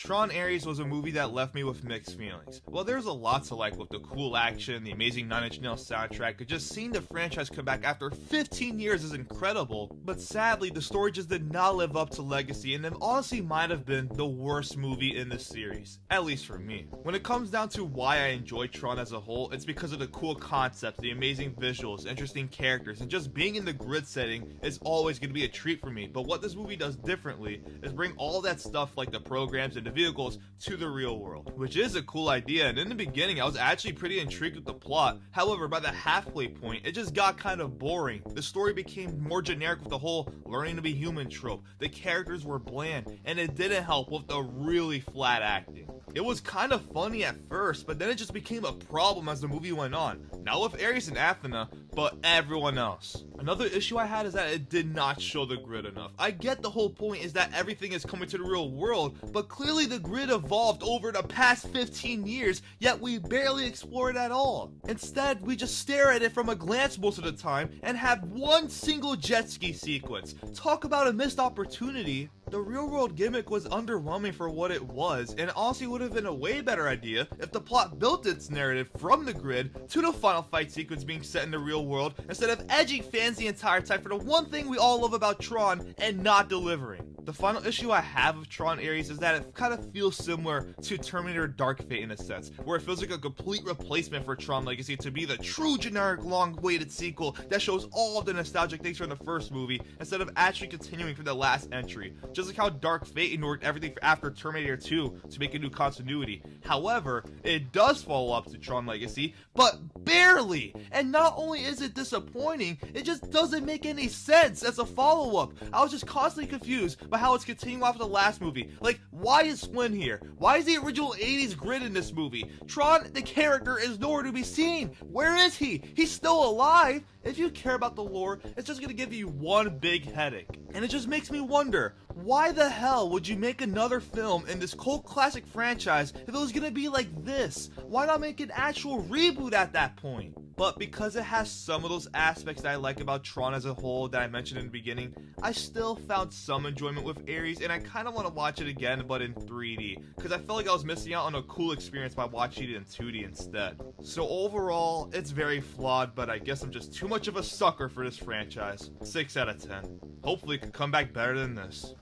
Tron Ares was a movie that left me with mixed feelings. Well, there's a lot to like with the cool action, the amazing Nine Inch Nails soundtrack, and just seeing the franchise come back after 15 years is incredible, but sadly the story just did not live up to legacy and it honestly might have been the worst movie in the series, at least for me. When it comes down to why I enjoy Tron as a whole, it's because of the cool concepts, the amazing visuals, interesting characters, and just being in the grid setting is always going to be a treat for me. But what this movie does differently is bring all that stuff like the programs and the vehicles to the real world, which is a cool idea, and in the beginning I was actually pretty intrigued with the plot. However, by the halfway point it just got kind of boring. The story became more generic with the whole learning to be human trope, the characters were bland, and it didn't help with the really flat acting. It was kind of funny at first, but then it just became a problem as the movie went on, not with Ares and Athena, but everyone else. Another issue I had is that it did not show the grid enough. I get the whole point is that everything is coming to the real world, but clearly the grid evolved over the past 15 years, yet we barely explore it at all. Instead, we just stare at it from a glance most of the time and have one single jet ski sequence. Talk about a missed opportunity. The real world gimmick was underwhelming for what it was, and honestly would have been a way better idea if the plot built its narrative from the grid to the final fight sequence being set in the real world, instead of edging fans the entire time for the one thing we all love about Tron and not delivering. The final issue I have of Tron Ares is that it kind of feels similar to Terminator Dark Fate in a sense, where it feels like a complete replacement for Tron Legacy to be the true generic long-awaited sequel that shows all of the nostalgic things from the first movie instead of actually continuing from the last entry, just like how Dark Fate ignored everything after Terminator 2 to make a new continuity. However, it does follow up to Tron Legacy, but barely! And not only is it disappointing, it just doesn't make any sense as a follow-up. I was just constantly confused by how it's continuing off of the last movie. Like, why is Flynn here? Why is the original 80s grid in this movie? Tron, the character, is nowhere to be seen. Where is he? He's still alive. If you care about the lore, it's just gonna give you one big headache. And it just makes me wonder, why the hell would you make another film in this cult classic franchise if it was gonna be like this? Why not make an actual reboot at that point? But because it has some of those aspects that I like about Tron as a whole that I mentioned in the beginning, I still found some enjoyment with Ares, and I kind of want to watch it again but in 3D, because I felt like I was missing out on a cool experience by watching it in 2D instead. So overall, it's very flawed, but I guess I'm just too much of a sucker for this franchise. 6 out of 10. Hopefully it could come back better than this.